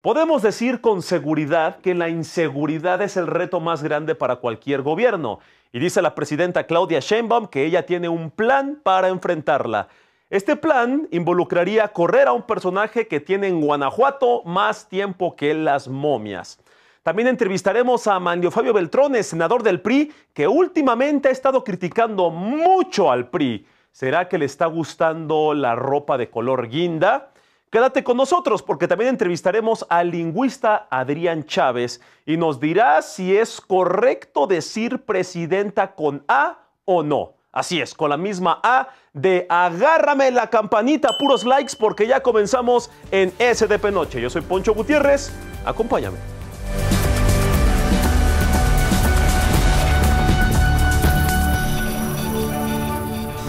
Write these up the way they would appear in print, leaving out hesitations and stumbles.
Podemos decir con seguridad que la inseguridad es el reto más grande para cualquier gobierno. Y dice la presidenta Claudia Sheinbaum que ella tiene un plan para enfrentarla. Este plan involucraría correr a un personaje que tiene en Guanajuato más tiempo que las momias. También entrevistaremos a Manlio Fabio Beltrones, senador del PRI, que últimamente ha estado criticando mucho al PRI. ¿Será que le está gustando la ropa de color guinda? Quédate con nosotros porque también entrevistaremos al lingüista Adrián Chávez y nos dirá si es correcto decir presidenta con A o no. Así es, con la misma A de agárrame la campanita, puros likes, porque ya comenzamos en SDP Noche. Yo soy Poncho Gutiérrez, acompáñame.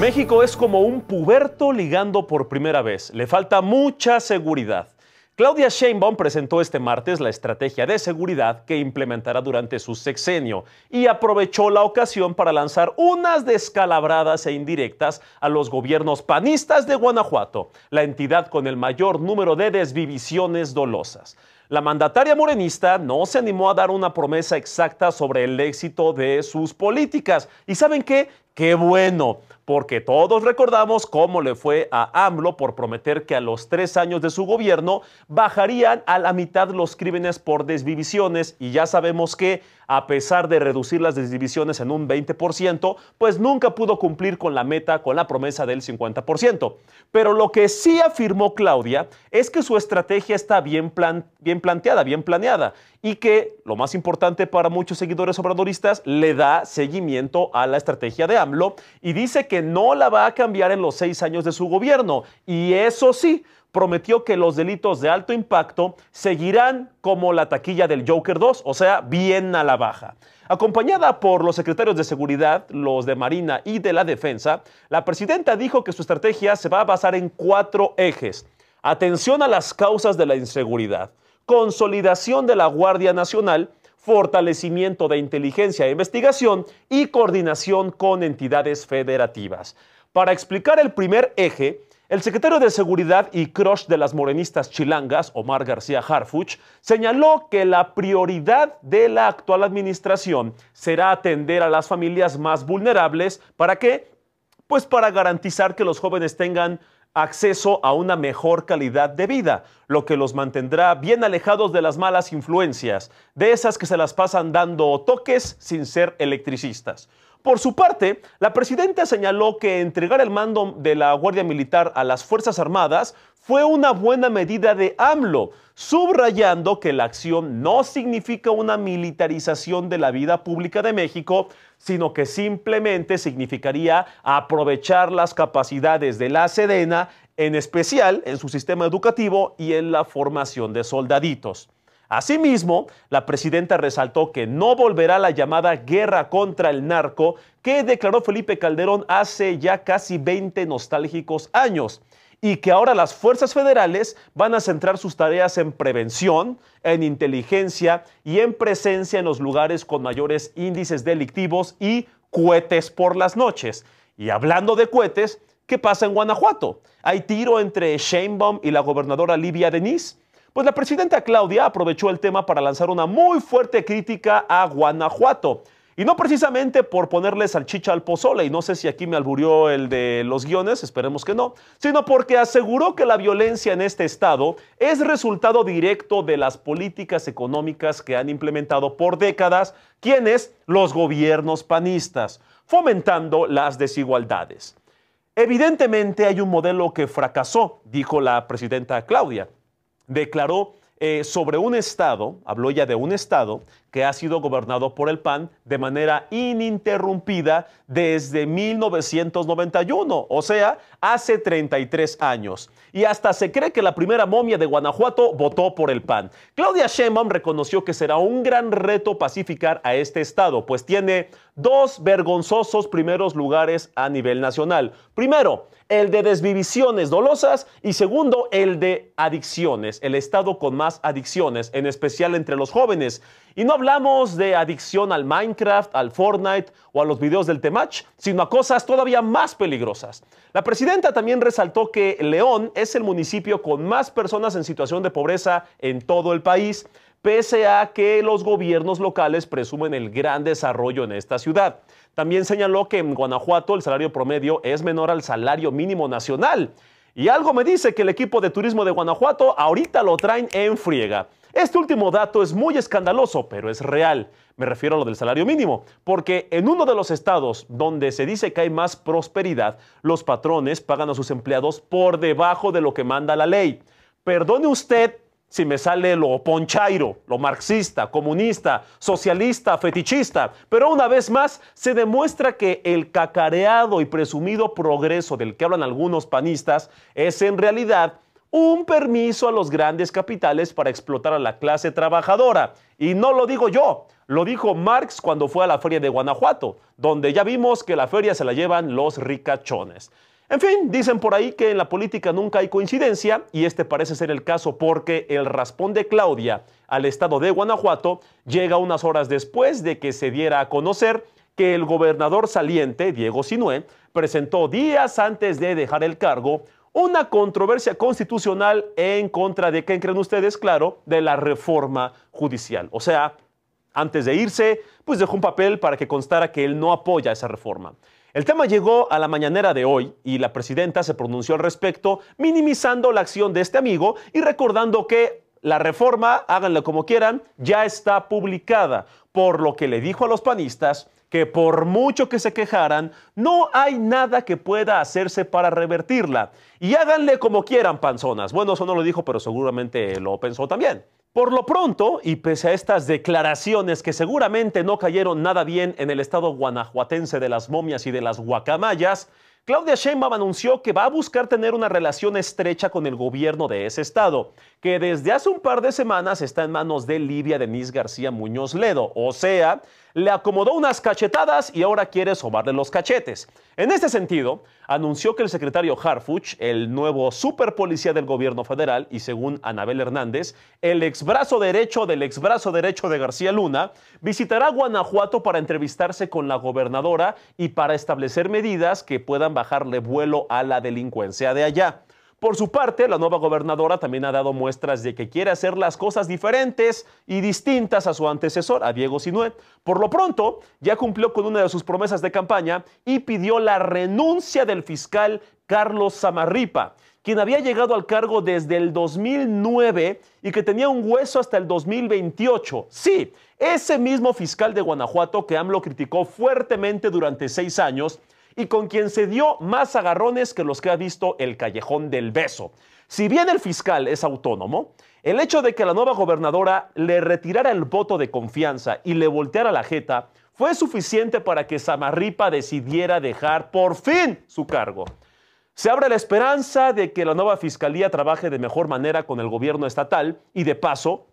México es como un puberto ligando por primera vez. Le falta mucha seguridad. Claudia Sheinbaum presentó este martes la estrategia de seguridad que implementará durante su sexenio y aprovechó la ocasión para lanzar unas descalabradas e indirectas a los gobiernos panistas de Guanajuato, la entidad con el mayor número de desvivisiones dolosas. La mandataria morenista no se animó a dar una promesa exacta sobre el éxito de sus políticas. ¿Y saben qué? ¡Qué bueno! Porque todos recordamos cómo le fue a AMLO por prometer que a los 3 años de su gobierno bajarían a la mitad los crímenes por desvivisiones, y ya sabemos que, a pesar de reducir las desvivisiones en un 20%, pues nunca pudo cumplir con la meta, con la promesa del 50%. Pero lo que sí afirmó Claudia es que su estrategia está bien planteada, bien planeada, y que, lo más importante para muchos seguidores obradoristas, le da seguimiento a la estrategia de AMLO y dice que no la va a cambiar en los 6 años de su gobierno. Y eso sí, prometió que los delitos de alto impacto seguirán como la taquilla del Joker 2, o sea, bien a la baja. Acompañada por los secretarios de Seguridad, los de Marina y de la Defensa, la presidenta dijo que su estrategia se va a basar en 4 ejes. Atención a las causas de la inseguridad, consolidación de la Guardia Nacional, fortalecimiento de inteligencia e investigación y coordinación con entidades federativas. Para explicar el primer eje, el secretario de Seguridad y crush de las morenistas chilangas, Omar García Harfuch, señaló que la prioridad de la actual administración será atender a las familias más vulnerables. ¿Para qué? Pues para garantizar que los jóvenes tengan acceso a una mejor calidad de vida, lo que los mantendrá bien alejados de las malas influencias, de esas que se las pasan dando toques sin ser electricistas. Por su parte, la presidenta señaló que entregar el mando de la Guardia Militar a las Fuerzas Armadas fue una buena medida de AMLO, subrayando que la acción no significa una militarización de la vida pública de México, sino que simplemente significaría aprovechar las capacidades de la Sedena, en especial en su sistema educativo y en la formación de soldaditos. Asimismo, la presidenta resaltó que no volverá la llamada guerra contra el narco que declaró Felipe Calderón hace ya casi 20 nostálgicos años, y que ahora las fuerzas federales van a centrar sus tareas en prevención, en inteligencia y en presencia en los lugares con mayores índices delictivos y cohetes por las noches. Y hablando de cohetes, ¿qué pasa en Guanajuato? ¿Hay tiro entre Sheinbaum y la gobernadora Livia Denis? Pues la presidenta Claudia aprovechó el tema para lanzar una muy fuerte crítica a Guanajuato. Y no precisamente por ponerle salchicha al pozole, y no sé si aquí me alburió el de los guiones, esperemos que no, sino porque aseguró que la violencia en este estado es resultado directo de las políticas económicas que han implementado por décadas quienes, los gobiernos panistas, fomentando las desigualdades. Evidentemente hay un modelo que fracasó, dijo la presidenta Claudia. Declaró sobre un estado, habló ya de un estado que ha sido gobernado por el PAN de manera ininterrumpida desde 1991, o sea, hace 33 años. Y hasta se cree que la primera momia de Guanajuato votó por el PAN. Claudia Sheinbaum reconoció que será un gran reto pacificar a este estado, pues tiene 2 vergonzosos primeros lugares a nivel nacional. Primero, el de desvivisiones dolosas, y segundo, el de adicciones, el estado con más adicciones, en especial entre los jóvenes. Y no hablamos de adicción al Minecraft, al Fortnite o a los videos del Temach, sino a cosas todavía más peligrosas. La presidenta también resaltó que León es el municipio con más personas en situación de pobreza en todo el país, pese a que los gobiernos locales presumen el gran desarrollo en esta ciudad. También señaló que en Guanajuato el salario promedio es menor al salario mínimo nacional. Y algo me dice que el equipo de turismo de Guanajuato ahorita lo traen en friega. Este último dato es muy escandaloso, pero es real. Me refiero a lo del salario mínimo, porque en uno de los estados donde se dice que hay más prosperidad, los patrones pagan a sus empleados por debajo de lo que manda la ley. Perdone usted si me sale lo ponchairo, lo marxista, comunista, socialista, fetichista, pero una vez más se demuestra que el cacareado y presumido progreso del que hablan algunos panistas es en realidad un permiso a los grandes capitales para explotar a la clase trabajadora. Y no lo digo yo, lo dijo Marx cuando fue a la feria de Guanajuato, donde ya vimos que la feria se la llevan los ricachones. En fin, dicen por ahí que en la política nunca hay coincidencia y este parece ser el caso porque el raspón de Claudia al estado de Guanajuato llega unas horas después de que se diera a conocer que el gobernador saliente, Diego Sinué, presentó días antes de dejar el cargo una controversia constitucional en contra de, ¿qué creen ustedes? Claro, de la reforma judicial. O sea, antes de irse, pues dejó un papel para que constara que él no apoya esa reforma. El tema llegó a la mañanera de hoy y la presidenta se pronunció al respecto, minimizando la acción de este amigo y recordando que la reforma, háganlo como quieran, ya está publicada, por lo que le dijo a los panistas que por mucho que se quejaran, no hay nada que pueda hacerse para revertirla. Y háganle como quieran, panzonas. Bueno, eso no lo dijo, pero seguramente lo pensó también. Por lo pronto, y pese a estas declaraciones que seguramente no cayeron nada bien en el estado guanajuatense de las momias y de las guacamayas, Claudia Sheinbaum anunció que va a buscar tener una relación estrecha con el gobierno de ese estado, que desde hace un par de semanas está en manos de Lidia Denise García Muñoz Ledo, o sea, le acomodó unas cachetadas y ahora quiere sobarle los cachetes. En este sentido, anunció que el secretario Harfuch, el nuevo superpolicía del gobierno federal y según Anabel Hernández, el exbrazo derecho del exbrazo derecho de García Luna, visitará Guanajuato para entrevistarse con la gobernadora y para establecer medidas que puedan bajarle vuelo a la delincuencia de allá. Por su parte, la nueva gobernadora también ha dado muestras de que quiere hacer las cosas diferentes y distintas a su antecesor, a Diego Sinué. Por lo pronto, ya cumplió con una de sus promesas de campaña y pidió la renuncia del fiscal Carlos Zamarripa, quien había llegado al cargo desde el 2009 y que tenía un hueso hasta el 2028. Sí, ese mismo fiscal de Guanajuato que AMLO criticó fuertemente durante 6 años y con quien se dio más agarrones que los que ha visto el Callejón del Beso. Si bien el fiscal es autónomo, el hecho de que la nueva gobernadora le retirara el voto de confianza y le volteara la jeta fue suficiente para que Zamarripa decidiera dejar por fin su cargo. Se abre la esperanza de que la nueva fiscalía trabaje de mejor manera con el gobierno estatal y de paso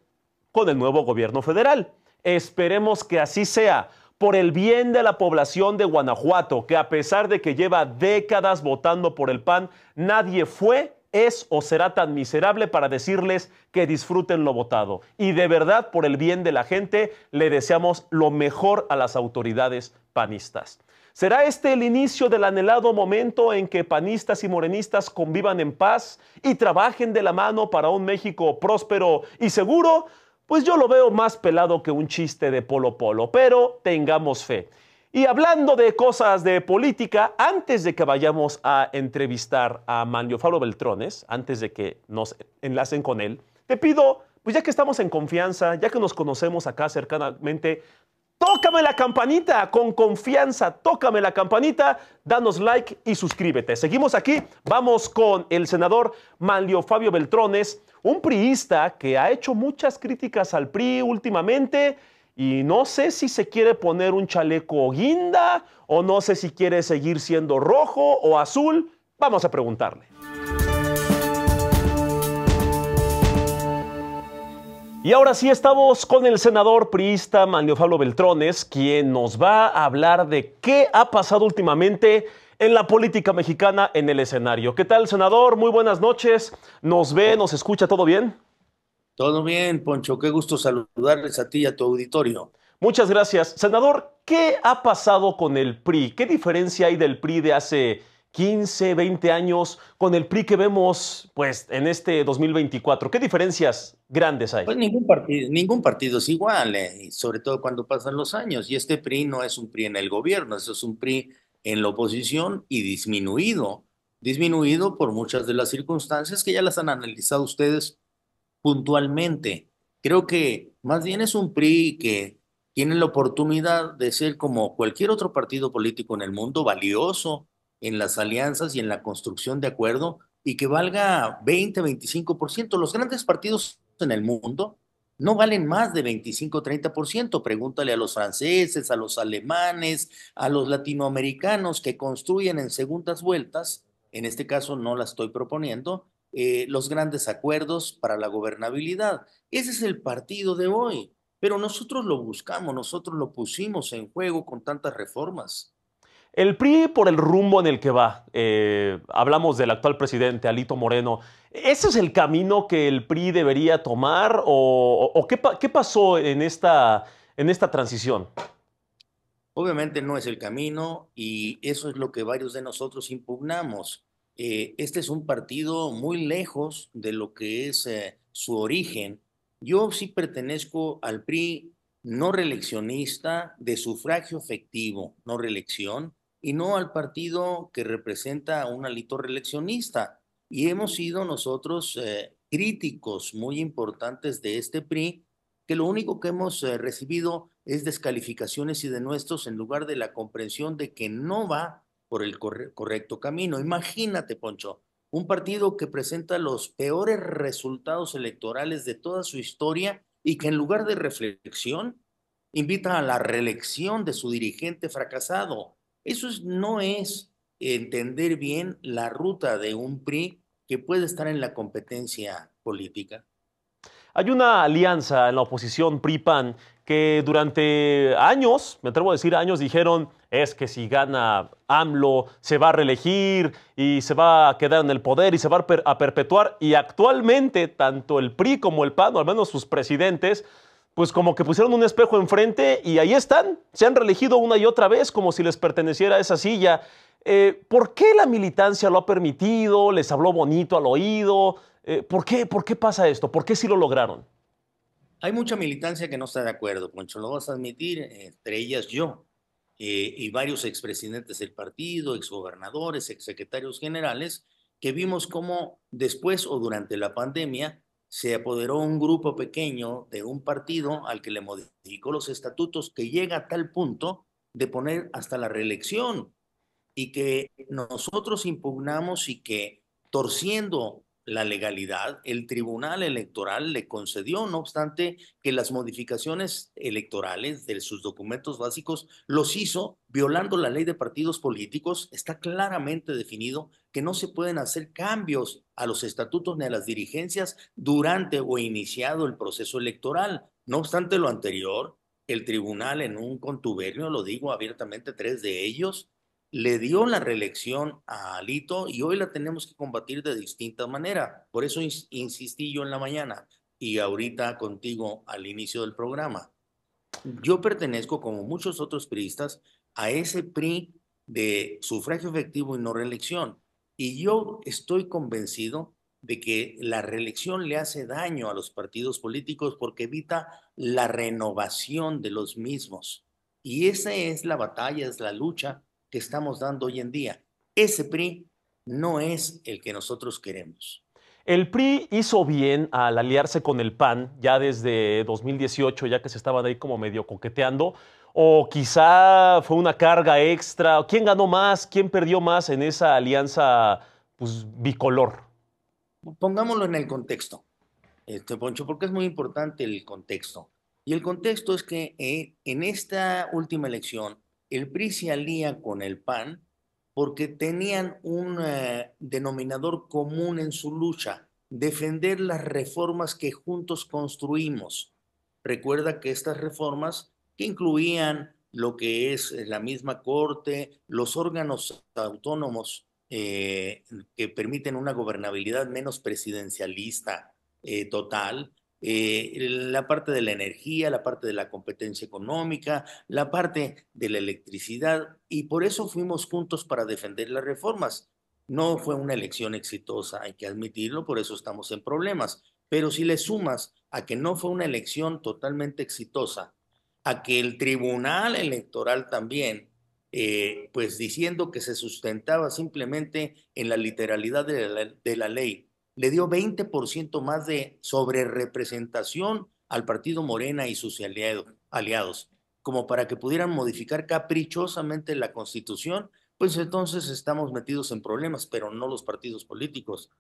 con el nuevo gobierno federal. Esperemos que así sea, por el bien de la población de Guanajuato, que a pesar de que lleva décadas votando por el PAN, nadie fue, es o será tan miserable para decirles que disfruten lo votado. Y de verdad, por el bien de la gente, le deseamos lo mejor a las autoridades panistas. ¿Será este el inicio del anhelado momento en que panistas y morenistas convivan en paz y trabajen de la mano para un México próspero y seguro? Pues yo lo veo más pelado que un chiste de Polo Polo, pero tengamos fe. Y hablando de cosas de política, antes de que vayamos a entrevistar a Manlio Fabio Beltrones, antes de que nos enlacen con él, te pido, pues ya que estamos en confianza, ya que nos conocemos acá cercanamente, tócame la campanita con confianza, tócame la campanita, danos like y suscríbete. Seguimos aquí, vamos con el senador Manlio Fabio Beltrones, un priista que ha hecho muchas críticas al PRI últimamente y no sé si se quiere poner un chaleco guinda o no sé si quiere seguir siendo rojo o azul. Vamos a preguntarle. Y ahora sí estamos con el senador priista Manlio Fabio Beltrones, quien nos va a hablar de qué ha pasado últimamente en la política mexicana en el escenario. ¿Qué tal, senador? Muy buenas noches. ¿Nos ve, nos escucha todo bien? Todo bien, Poncho, qué gusto saludarles a ti y a tu auditorio. Muchas gracias. Senador, ¿qué ha pasado con el PRI? ¿Qué diferencia hay del PRI de hace 15, 20 años con el PRI que vemos pues en este 2024? ¿Qué diferencias grandes hay? Pues ningún partido es igual, y sobre todo cuando pasan los años. Y este PRI no es un PRI en el gobierno, eso es un PRI en la oposición y disminuido por muchas de las circunstancias que ya las han analizado ustedes puntualmente. Creo que más bien es un PRI que tiene la oportunidad de ser como cualquier otro partido político en el mundo, valioso en las alianzas y en la construcción de acuerdo y que valga 20-25%. Los grandes partidos en el mundo no valen más de 25-30%. Pregúntale a los franceses, a los alemanes, a los latinoamericanos que construyen en segundas vueltas. En este caso no la estoy proponiendo los grandes acuerdos para la gobernabilidad. Ese es el partido de hoy, pero nosotros lo buscamos, nosotros lo pusimos en juego con tantas reformas. El PRI por el rumbo en el que va. Hablamos del actual presidente, Alito Moreno. ¿Ese es el camino que el PRI debería tomar o qué pasó en esta transición? Obviamente no es el camino y eso es lo que varios de nosotros impugnamos. Este es un partido muy lejos de lo que es su origen. Yo sí pertenezco al PRI no reeleccionista de sufragio efectivo, no reelección, y no al partido que representa a un alito reeleccionista. Y hemos sido nosotros críticos muy importantes de este PRI que lo único que hemos recibido es descalificaciones y denuestos en lugar de la comprensión de que no va por el correcto camino. Imagínate, Poncho, un partido que presenta los peores resultados electorales de toda su historia y que en lugar de reflexión invita a la reelección de su dirigente fracasado. No es entender bien la ruta de un PRI que puede estar en la competencia política. Hay una alianza en la oposición PRI-PAN que durante años, me atrevo a decir años, dijeron es que si gana AMLO se va a reelegir y se va a quedar en el poder y se va a perpetuar. Y actualmente tanto el PRI como el PAN, o al menos sus presidentes, pues como que pusieron un espejo enfrente y ahí están. Se han reelegido una y otra vez como si les perteneciera esa silla. ¿Por qué la militancia lo ha permitido? ¿Les habló bonito al oído? ¿Por qué pasa esto? ¿Por qué sí lo lograron? Hay mucha militancia que no está de acuerdo, Poncho, lo vas a admitir, entre ellas yo, y varios expresidentes del partido, exgobernadores, exsecretarios generales, que vimos cómo después o durante la pandemia se apoderó un grupo pequeño de un partido al que le modificó los estatutos que llega a tal punto de poner hasta la reelección y que nosotros impugnamos y que torciendo la legalidad, el Tribunal Electoral le concedió, no obstante que las modificaciones electorales de sus documentos básicos los hizo violando la ley de partidos políticos. Está claramente definido que no se pueden hacer cambios a los estatutos ni a las dirigencias durante o iniciado el proceso electoral. No obstante lo anterior, el tribunal en un contubernio, lo digo abiertamente, tres de ellos, le dio la reelección a Alito y hoy la tenemos que combatir de distinta manera. Por eso insistí yo en la mañana y ahorita contigo al inicio del programa. Yo pertenezco, como muchos otros priistas, a ese PRI de sufragio efectivo y no reelección. Y yo estoy convencido de que la reelección le hace daño a los partidos políticos porque evita la renovación de los mismos. Y esa es la batalla, es la lucha que estamos dando hoy en día. Ese PRI no es el que nosotros queremos. El PRI hizo bien al aliarse con el PAN ya desde 2018, ya que se estaban ahí como medio coqueteando, o quizá fue una carga extra. ¿Quién ganó más? ¿Quién perdió más en esa alianza pues, bicolor? Pongámoslo en el contexto. Poncho, porque es muy importante el contexto. Y el contexto es que en esta última elección, el PRI se alía con el PAN porque tenían un denominador común en su lucha, defender las reformas que juntos construimos. Recuerda que estas reformas, que incluían lo que es la misma Corte, los órganos autónomos que permiten una gobernabilidad menos presidencialista, total, la parte de la energía, la parte de la competencia económica, la parte de la electricidad, y por eso fuimos juntos para defender las reformas. No fue una elección exitosa, hay que admitirlo, por eso estamos en problemas. Pero si le sumas a que no fue una elección totalmente exitosa, a que el Tribunal Electoral también, pues diciendo que se sustentaba simplemente en la literalidad de la ley, le dio 20% más de sobrerepresentación al partido Morena y sus aliados, como para que pudieran modificar caprichosamente la Constitución, pues entonces estamos metidos en problemas, pero no los partidos políticos.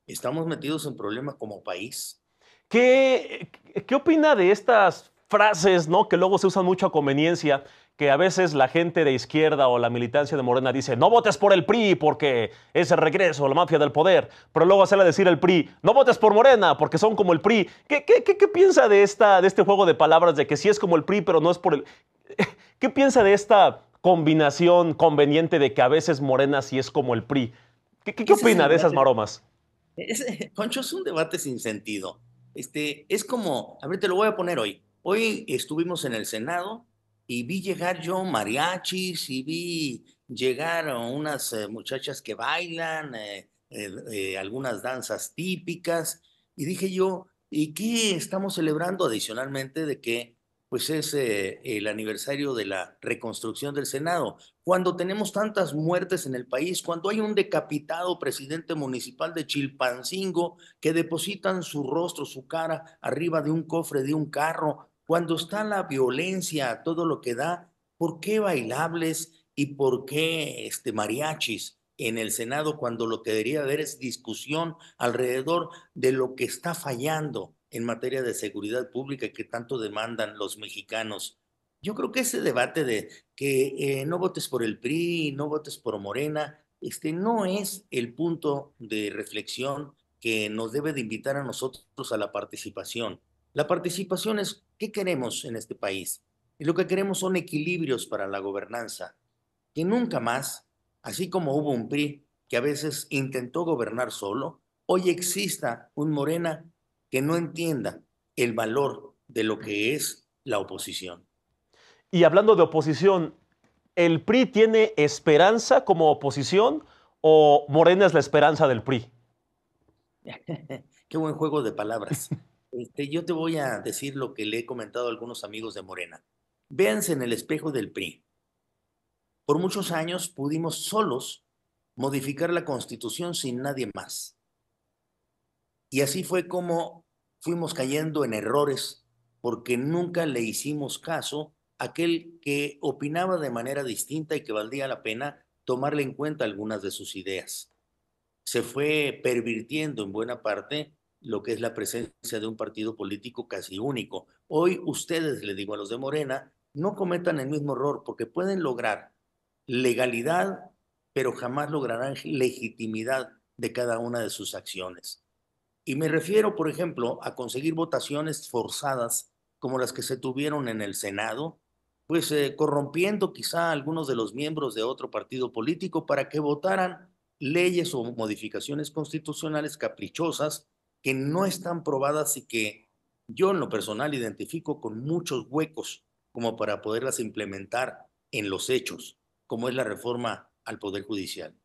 Estamos metidos en problemas como país. ¿Qué, qué opina de estas frases, ¿no? Que luego se usan mucho a conveniencia, que a veces la gente de izquierda o la militancia de Morena dice, no votes por el PRI porque es el regreso, la mafia del poder, pero luego sale a decir el PRI, no votes por Morena porque son como el PRI. ¿Qué piensa de este juego de palabras de que sí es como el PRI, pero no es por el... ¿Qué piensa de esta combinación conveniente de que a veces Morena sí es como el PRI? ¿Qué Ese es el opina de esas debate. maromas? Poncho, es un debate sin sentido. Es como, a ver, te lo voy a poner hoy. Hoy estuvimos en el Senado y vi llegar yo mariachis y vi llegar a unas muchachas que bailan, algunas danzas típicas, y dije yo, ¿y qué estamos celebrando adicionalmente de que pues es el aniversario de la reconstrucción del Senado? Cuando tenemos tantas muertes en el país, cuando hay un decapitado presidente municipal de Chilpancingo que depositan su rostro, su cara arriba de un cofre de un carro, cuando está la violencia, todo lo que da, ¿por qué bailables y por qué mariachis en el Senado cuando lo que debería haber es discusión alrededor de lo que está fallando en materia de seguridad pública que tanto demandan los mexicanos? Yo creo que ese debate de que no votes por el PRI, no votes por Morena, no es el punto de reflexión que nos debe de invitar a nosotros a la participación. La participación es qué queremos en este país. Y lo que queremos son equilibrios para la gobernanza. Que nunca más, así como hubo un PRI que a veces intentó gobernar solo, hoy exista un Morena que no entienda el valor de lo que es la oposición. Y hablando de oposición, ¿el PRI tiene esperanza como oposición o Morena es la esperanza del PRI? Qué buen juego de palabras. Yo te voy a decir lo que le he comentado a algunos amigos de Morena. Véanse en el espejo del PRI. Por muchos años pudimos solos modificar la Constitución sin nadie más. Y así fue como fuimos cayendo en errores porque nunca le hicimos caso a aquel que opinaba de manera distinta y que valdría la pena tomarle en cuenta algunas de sus ideas. Se fue pervirtiendo en buena parte lo que es la presencia de un partido político casi único. Hoy ustedes, le digo a los de Morena, no cometan el mismo error porque pueden lograr legalidad, pero jamás lograrán legitimidad de cada una de sus acciones. Y me refiero, por ejemplo, a conseguir votaciones forzadas como las que se tuvieron en el Senado, pues corrompiendo quizá a algunos de los miembros de otro partido político para que votaran leyes o modificaciones constitucionales caprichosas que no están probadas y que yo en lo personal identifico con muchos huecos como para poderlas implementar en los hechos, como es la reforma al Poder Judicial.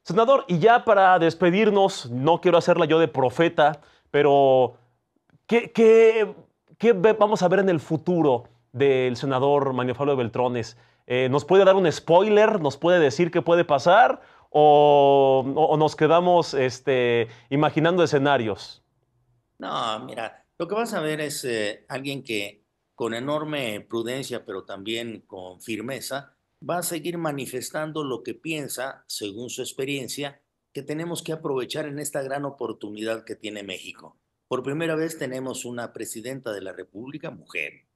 Senador, y ya para despedirnos, no quiero hacerla yo de profeta, pero ¿qué, qué, vamos a ver en el futuro del senador Mario Fabio Beltrones? ¿Nos puede dar un spoiler? ¿Nos puede decir qué puede pasar? ¿O nos quedamos imaginando escenarios? No, mira, lo que vas a ver es alguien que con enorme prudencia, pero también con firmeza, va a seguir manifestando lo que piensa, según su experiencia, que tenemos que aprovechar en esta gran oportunidad que tiene México. Por primera vez tenemos una presidenta de la República, mujer,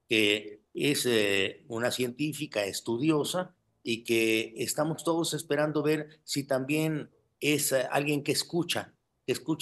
que es una científica estudiosa y que estamos todos esperando ver si también es alguien que escucha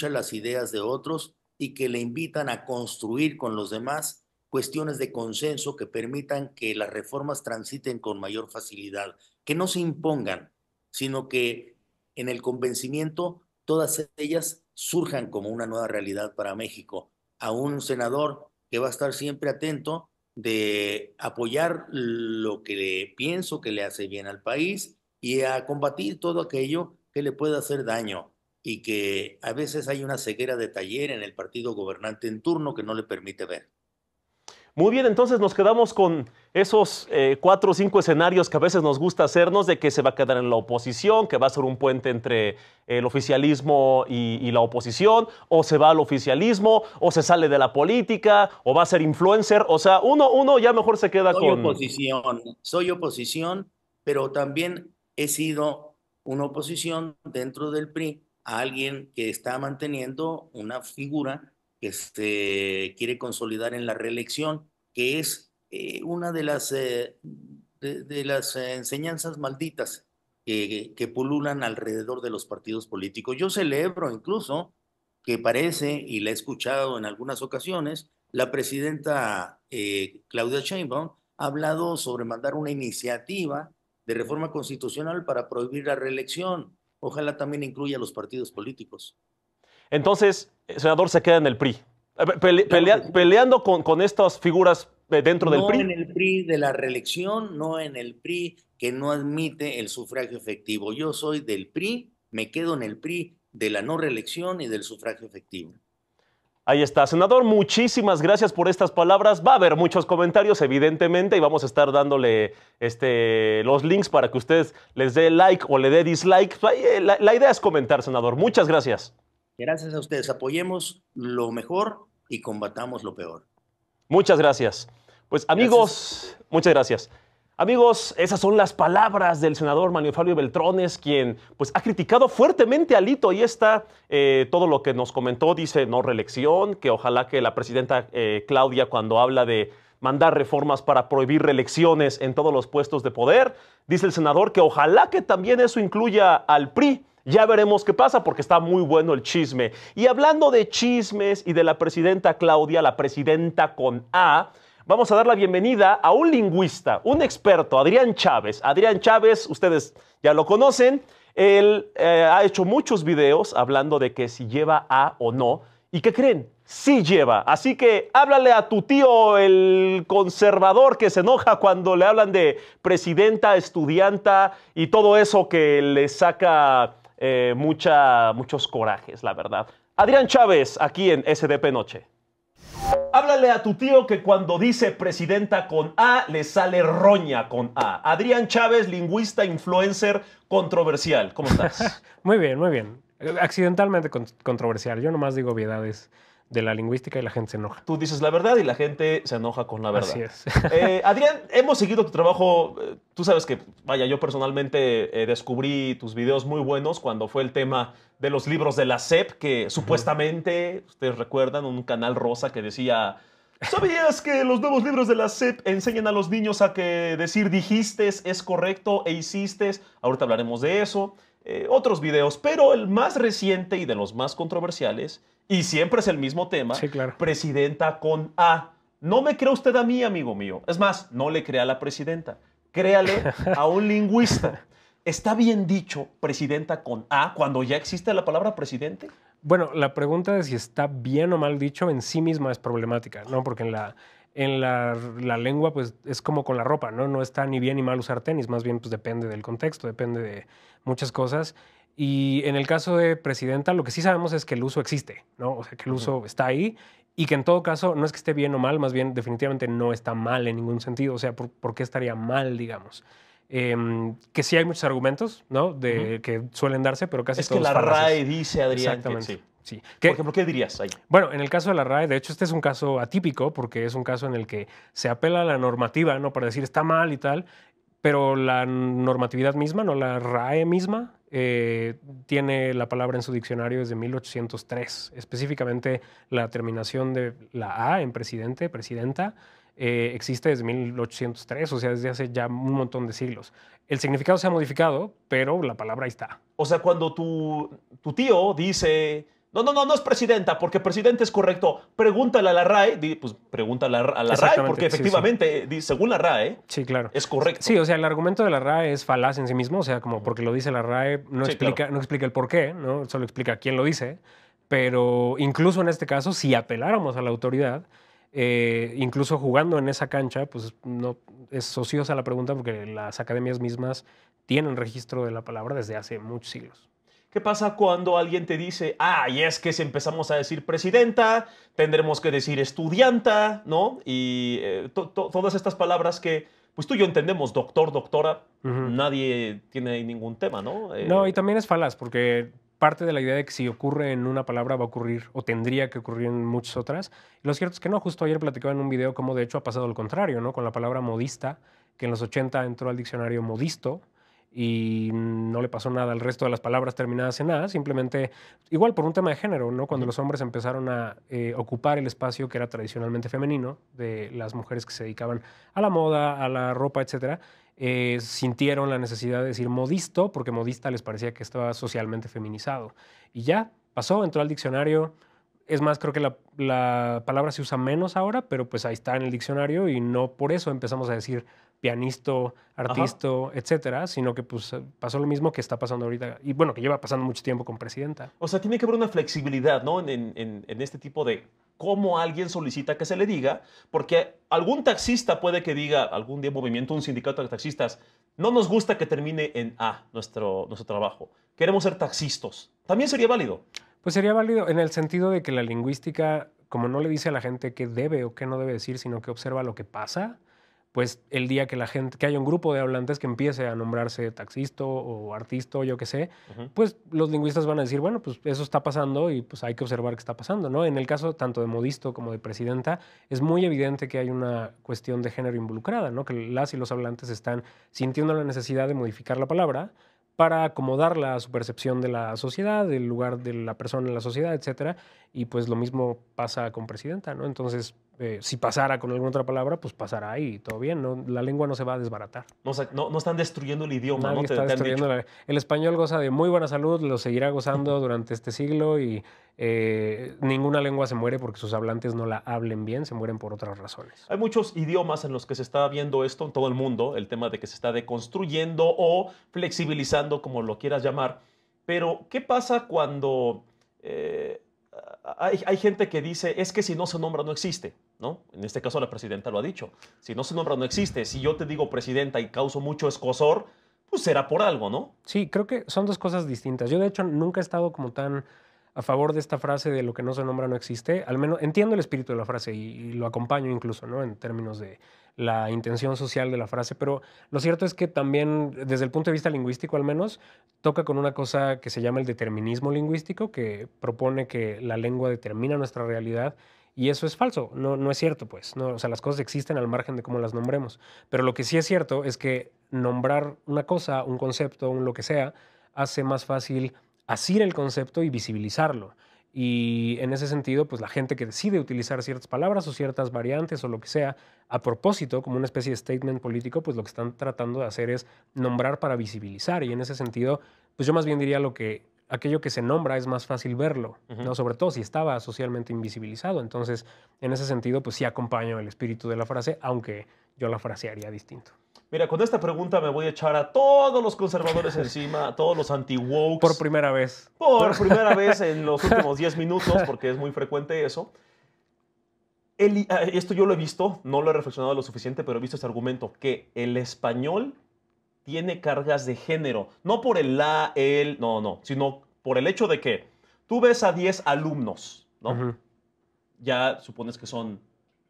las ideas de otros y que le invitan a construir con los demás cuestiones de consenso que permitan que las reformas transiten con mayor facilidad, que no se impongan, sino que en el convencimiento todas ellas surjan como una nueva realidad para México. a un senador que va a estar siempre atento de apoyar lo que pienso que le hace bien al país y a combatir todo aquello que le pueda hacer daño y que a veces hay una ceguera de taller en el partido gobernante en turno que no le permite ver. Muy bien, entonces nos quedamos con esos 4 o 5 escenarios que a veces nos gusta hacernos de que se va a quedar en la oposición, que va a ser un puente entre el oficialismo y la oposición, o se va al oficialismo, o se sale de la política, o va a ser influencer. O sea, uno ya mejor se queda con... Soy oposición, pero también he sido una oposición dentro del PRI a alguien que está manteniendo una figura que quiere consolidar en la reelección, que es una de las enseñanzas malditas que pululan alrededor de los partidos políticos. Yo celebro incluso que parece, y la he escuchado en algunas ocasiones, la presidenta Claudia Sheinbaum ha hablado sobre mandar una iniciativa de reforma constitucional para prohibir la reelección. Ojalá también incluya a los partidos políticos. Entonces, el senador se queda en el PRI. Claro que sí. Peleando con estas figuras dentro del No PRI. en el PRI de la reelección, no en el PRI que no admite el sufragio efectivo. Yo soy del PRI, me quedo en el PRI de la no reelección y del sufragio efectivo. Ahí está, senador, muchísimas gracias por estas palabras. Va a haber muchos comentarios, evidentemente, y vamos a estar dándole los links para que usted les dé like o le dé dislike. La idea es comentar, senador. Muchas gracias. Gracias a ustedes. Apoyemos lo mejor y combatamos lo peor. Muchas gracias. Pues amigos, muchas gracias. Amigos, esas son las palabras del senador Manlio Fabio Beltrones, quien pues, ha criticado fuertemente a Alito. Ahí está todo lo que nos comentó, dice no reelección, que ojalá que la presidenta Claudia, cuando habla de mandar reformas para prohibir reelecciones en todos los puestos de poder, dice el senador que ojalá que también eso incluya al PRI. Ya veremos qué pasa porque está muy bueno el chisme. Y hablando de chismes y de la presidenta Claudia, la presidenta con A, vamos a dar la bienvenida a un lingüista, un experto, Adrián Chávez. Adrián Chávez, ustedes ya lo conocen. Él ha hecho muchos videos hablando de que si lleva A o no. ¿Y qué creen? Sí lleva. Así que háblale a tu tío, el conservador que se enoja cuando le hablan de presidenta, estudianta y todo eso que le saca muchos corajes, la verdad. Adrián Chávez, aquí en SDP Noche. Háblale a tu tío que cuando dice presidenta con A, le sale roña con A. Adrián Chávez, lingüista, influencer, controversial. ¿Cómo estás? Muy bien, muy bien. Accidentalmente controversial. Yo nomás digo obviedades de la lingüística y la gente se enoja. Tú dices la verdad y la gente se enoja con la verdad. Así es. Adrián, hemos seguido tu trabajo. Tú sabes que, vaya, yo personalmente descubrí tus videos muy buenos cuando fue el tema de los libros de la SEP, que supuestamente, ustedes recuerdan, un canal rosa que decía, ¿sabías que los nuevos libros de la SEP enseñan a los niños a que decir dijiste es correcto e hiciste? Ahorita hablaremos de eso. Otros videos, pero el más reciente y de los más controversiales, y siempre es el mismo tema, sí, claro. Presidenta con A. No me crea usted a mí, amigo mío. Es más, no le crea a la presidenta. Créale a un lingüista. ¿Está bien dicho presidenta con A cuando ya existe la palabra presidente? Bueno, la pregunta de si está bien o mal dicho en sí misma es problemática, ¿no? Porque en la lengua, pues, es como con la ropa, ¿no? No está ni bien ni mal usar tenis, más bien, pues, depende del contexto, depende de muchas cosas. Y en el caso de presidenta, lo que sí sabemos es que el uso existe, ¿no? O sea, que el uso está ahí y que en todo caso no es que esté bien o mal, más bien definitivamente no está mal en ningún sentido. O sea, ¿por qué estaría mal, digamos? Que sí hay muchos argumentos, ¿no? Que suelen darse, pero casi todos es que la falaces. RAE dice, Adrián, exactamente. que sí. Sí. Por ejemplo, ¿qué dirías ahí? Bueno, en el caso de la RAE, de hecho, este es un caso atípico porque es un caso en el que se apela a la normativa, ¿no? Para decir está mal y tal, pero la normatividad misma, no la RAE misma, tiene la palabra en su diccionario desde 1803. Específicamente la terminación de la A en presidente, presidenta, existe desde 1803, o sea, desde hace ya un montón de siglos. El significado se ha modificado, pero la palabra ahí está. O sea, cuando tu tío dice... No es presidenta, porque presidente es correcto. Pregúntale a la RAE, pues pregúntale a la RAE, porque efectivamente, sí. Según la RAE, sí, claro. Es correcto. Sí, o sea, el argumento de la RAE es falaz en sí mismo, o sea, como porque lo dice la RAE, no explica el por qué, ¿no? Solo explica quién lo dice, Pero incluso en este caso, si apeláramos a la autoridad, incluso jugando en esa cancha, pues no es ociosa la pregunta porque las academias mismas tienen registro de la palabra desde hace muchos siglos. ¿Qué pasa cuando alguien te dice, y es que si empezamos a decir presidenta, tendremos que decir estudianta, ¿no? Y todas estas palabras que, pues tú y yo entendemos, doctor, doctora, nadie tiene ahí ningún tema, ¿no? No, y también es falaz, porque parte de la idea de que si ocurre en una palabra va a ocurrir o tendría que ocurrir en muchas otras. Y lo cierto es que no, justo ayer platicaba en un video cómo de hecho ha pasado lo contrario, ¿no? Con la palabra modista, que en los 80 entró al diccionario modisto, y no le pasó nada al resto de las palabras terminadas en A, simplemente, igual por un tema de género, ¿no? Cuando los hombres empezaron a ocupar el espacio que era tradicionalmente femenino, de las mujeres que se dedicaban a la moda, a la ropa, etcétera, sintieron la necesidad de decir modisto, porque modista les parecía que estaba socialmente feminizado. Y ya, pasó, entró al diccionario. Es más, creo que la palabra se usa menos ahora, pero pues ahí está en el diccionario y no por eso empezamos a decir pianisto, artisto, etcétera, sino que pues pasó lo mismo que está pasando ahorita y bueno, que lleva pasando mucho tiempo con presidenta. O sea, tiene que haber una flexibilidad, ¿no? En este tipo de cómo alguien solicita que se le diga, porque algún taxista puede que diga, algún día movimiento, un sindicato de taxistas, no nos gusta que termine en A nuestro trabajo, queremos ser taxistas. También sería válido. Pues sería válido en el sentido de que la lingüística, como no le dice a la gente qué debe o qué no debe decir, sino que observa lo que pasa, pues el día que que haya un grupo de hablantes que empiece a nombrarse taxista o artista o yo qué sé, pues los lingüistas van a decir, bueno, pues eso está pasando y pues hay que observar qué está pasando, ¿no? En el caso tanto de modisto como de presidenta, es muy evidente que hay una cuestión de género involucrada, ¿no? Que las y los hablantes están sintiendo la necesidad de modificar la palabra para acomodarla a su percepción de la sociedad, del lugar de la persona en la sociedad, etcétera. Y pues lo mismo pasa con presidenta, ¿no? Entonces, si pasara con alguna otra palabra, pues pasará y todo bien, ¿no? La lengua no se va a desbaratar. No están destruyendo el idioma, Nadie ¿no? está destruyendo el español goza de muy buena salud, lo seguirá gozando durante este siglo y ninguna lengua se muere porque sus hablantes no la hablen bien, se mueren por otras razones. Hay muchos idiomas en los que se está viendo esto en todo el mundo, el tema de que se está deconstruyendo o flexibilizando, como lo quieras llamar. Pero, ¿qué pasa cuando hay gente que dice, es que si no se nombra no existe, ¿no? En este caso la presidenta lo ha dicho. Si no se nombra no existe. Si yo te digo presidenta y causo mucho escozor, pues será por algo, ¿no? Sí, creo que son dos cosas distintas. Yo, de hecho, nunca he estado como tan a favor de esta frase de lo que no se nombra no existe. Al menos entiendo el espíritu de la frase y lo acompaño incluso, ¿no? En términos de la intención social de la frase, pero lo cierto es que también, desde el punto de vista lingüístico al menos, toca con una cosa que se llama el determinismo lingüístico, que propone que la lengua determina nuestra realidad. Y eso es falso, no es cierto, pues. No, o sea, las cosas existen al margen de cómo las nombremos. Pero lo que sí es cierto es que nombrar una cosa, un concepto, un lo que sea, hace más fácil asir el concepto y visibilizarlo. Y en ese sentido, pues la gente que decide utilizar ciertas palabras o ciertas variantes o lo que sea, a propósito, como una especie de statement político, pues lo que están tratando de hacer es nombrar para visibilizar. Y en ese sentido, pues yo más bien diría aquello que se nombra es más fácil verlo, ¿no? Sobre todo si estaba socialmente invisibilizado. Entonces, en ese sentido, pues sí acompaño el espíritu de la frase, aunque yo la frasearía distinto. Mira, con esta pregunta me voy a echar a todos los conservadores encima, a todos los anti-wokes. Por primera vez. Por primera vez en los últimos 10 minutos, porque es muy frecuente eso. Esto yo lo he visto, no lo he reflexionado lo suficiente, pero he visto este argumento, que el español tiene cargas de género. No por el la, el, no, sino por el hecho de que tú ves a 10 alumnos, ¿no? Ya supones que son...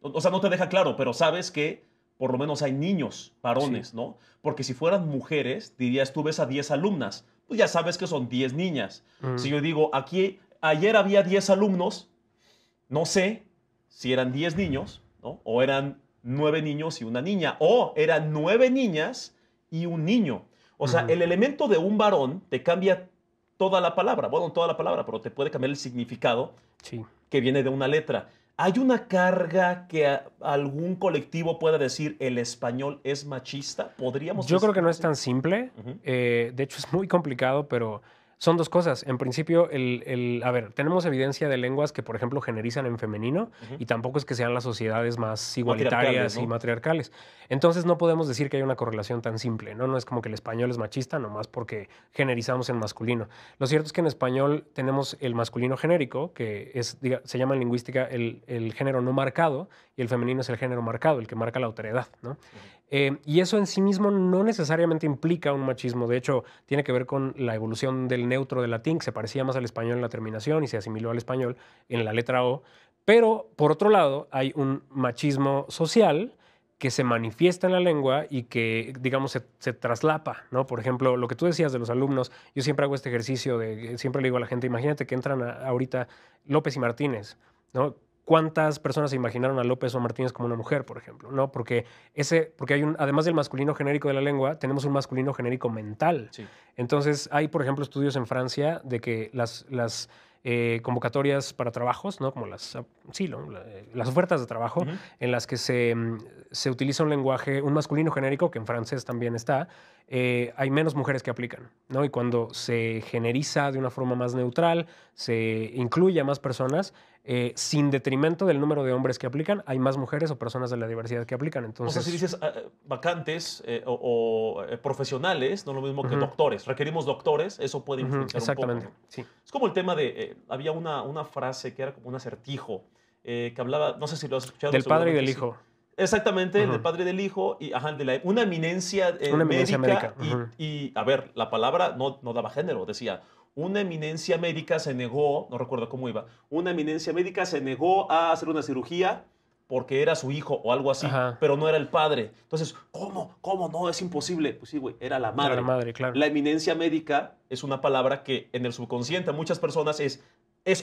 O sea, no te deja claro, pero sabes que por lo menos hay niños, varones, sí, ¿no? Porque si fueran mujeres, dirías, tú ves a 10 alumnas, pues ya sabes que son 10 niñas. Si yo digo, ayer había 10 alumnos, no sé si eran 10 niños, ¿no? O eran 9 niños y una niña, o eran 9 niñas y un niño. O sea, el elemento de un varón te cambia toda la palabra. Bueno, no toda la palabra, pero te puede cambiar el significado que viene de una letra. ¿Hay una carga que algún colectivo pueda decir el español es machista? ¿Podríamos Yo creo que no es tan simple. De hecho, es muy complicado, pero Son dos cosas. En principio, a ver, tenemos evidencia de lenguas que, por ejemplo, generizan en femenino y tampoco es que sean las sociedades más igualitarias y matriarcales. Entonces, no podemos decir que hay una correlación tan simple, ¿no? No es como que el español es machista nomás porque generizamos en masculino. Lo cierto es que en español tenemos el masculino genérico, que se llama en lingüística el género no marcado, y el femenino es el género marcado, el que marca la autoridad, ¿no? Y eso en sí mismo no necesariamente implica un machismo. De hecho, tiene que ver con la evolución del neutro del latín, que se parecía más al español en la terminación y se asimiló al español en la letra O. Pero, por otro lado, hay un machismo social que se manifiesta en la lengua y que, digamos, se traslapa, ¿no? Por ejemplo, lo que tú decías de los alumnos, yo siempre hago este ejercicio siempre le digo a la gente, imagínate que entran ahorita López y Martínez, ¿no? ¿Cuántas personas se imaginaron a López o a Martínez como una mujer, por ejemplo? ¿No? Porque además del masculino genérico de la lengua, tenemos un masculino genérico mental. Sí. Entonces, hay, por ejemplo, estudios en Francia de que las convocatorias para trabajos, ¿no? Como las ofertas de trabajo, en las que se utiliza un lenguaje, un masculino genérico, que en francés también está, hay menos mujeres que aplican, ¿no? Y cuando se generiza de una forma más neutral, se incluye a más personas, sin detrimento del número de hombres que aplican, hay más mujeres o personas de la diversidad que aplican. Entonces, o sea, si dices vacantes o profesionales, no lo mismo que doctores. Requerimos doctores, eso puede influenciar exactamente, un poco, ¿no? Sí. Es como el tema de, había una frase que era como un acertijo, que hablaba, no sé si lo has escuchado. Del padre y del hijo. Exactamente, del padre y del hijo, y una eminencia, médica. Y, a ver, la palabra no daba género, decía, una eminencia médica se negó, no recuerdo cómo iba, una eminencia médica se negó a hacer una cirugía porque era su hijo o algo así, pero no era el padre. Entonces, ¿cómo? No, es imposible. Pues sí, güey, era la madre. Era la madre, claro. La eminencia médica es una palabra que en el subconsciente a muchas personas es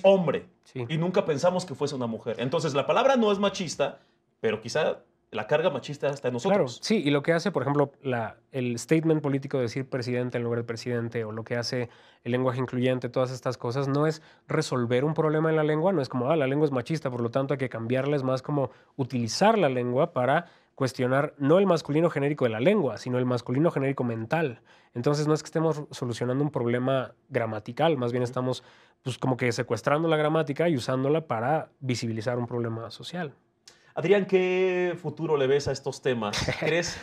hombre, y nunca pensamos que fuese una mujer. Entonces, la palabra no es machista, pero quizá la carga machista está en nosotros. Claro, sí, y lo que hace, por ejemplo, el statement político de decir presidente en lugar de presidente, o lo que hace el lenguaje incluyente, todas estas cosas, no es resolver un problema en la lengua, no es como, la lengua es machista, por lo tanto hay que cambiarla, es más como utilizar la lengua para cuestionar no el masculino genérico de la lengua, sino el masculino genérico mental. Entonces no es que estemos solucionando un problema gramatical, más bien estamos pues como que secuestrando la gramática y usándola para visibilizar un problema social. Adrián, ¿qué futuro le ves a estos temas? ¿Crees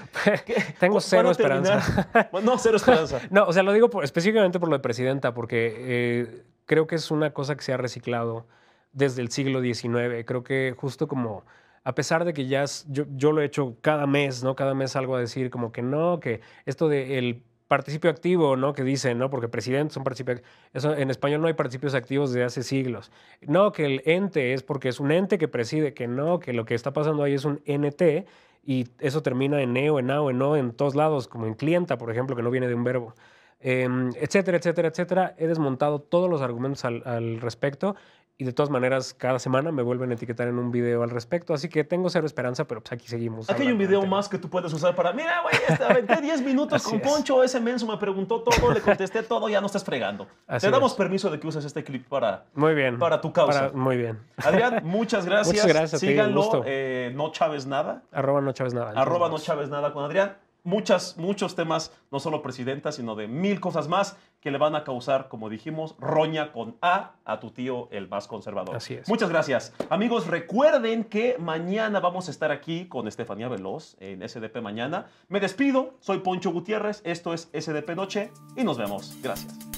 que Tengo cero esperanza. No, cero esperanza. No, o sea, lo digo específicamente por lo de presidenta, porque creo que es una cosa que se ha reciclado desde el siglo XIX. Creo que justo como, a pesar de que yo lo he hecho cada mes, ¿no? Cada mes salgo a decir como que no, que esto del participio activo, ¿no? Que dicen, ¿no? Porque presidentes son participios. Eso, en español no hay participios activos desde hace siglos. No, que el ente es porque es un ente que preside, que no, que lo que está pasando ahí es un NT y eso termina en e o en a o en o en todos lados, como en clienta, por ejemplo, que no viene de un verbo. Etcétera, etcétera, etcétera. He desmontado todos los argumentos al respecto. Y de todas maneras, cada semana me vuelven a etiquetar en un video al respecto. Así que tengo cero esperanza, pero pues aquí seguimos. Aquí hay un video más que tú puedes usar para, mira, güey, aventé 10 minutos con Poncho, ese menso me preguntó todo, le contesté todo, ya no estás fregando. Te damos permiso de que uses este clip para tu causa. Muy bien. Adrián, muchas gracias. Muchas gracias. Síganlo, no Chávez nada. @no Chávez nada. @no Chávez nada con Adrián. Muchos temas, no solo presidenta, sino de 1000 cosas más que le van a causar, como dijimos, roña con a tu tío, el más conservador. Así es. Muchas gracias. Amigos, recuerden que mañana vamos a estar aquí con Estefanía Veloz en SDP Mañana. Me despido, soy Poncho Gutiérrez, esto es SDP Noche y nos vemos. Gracias.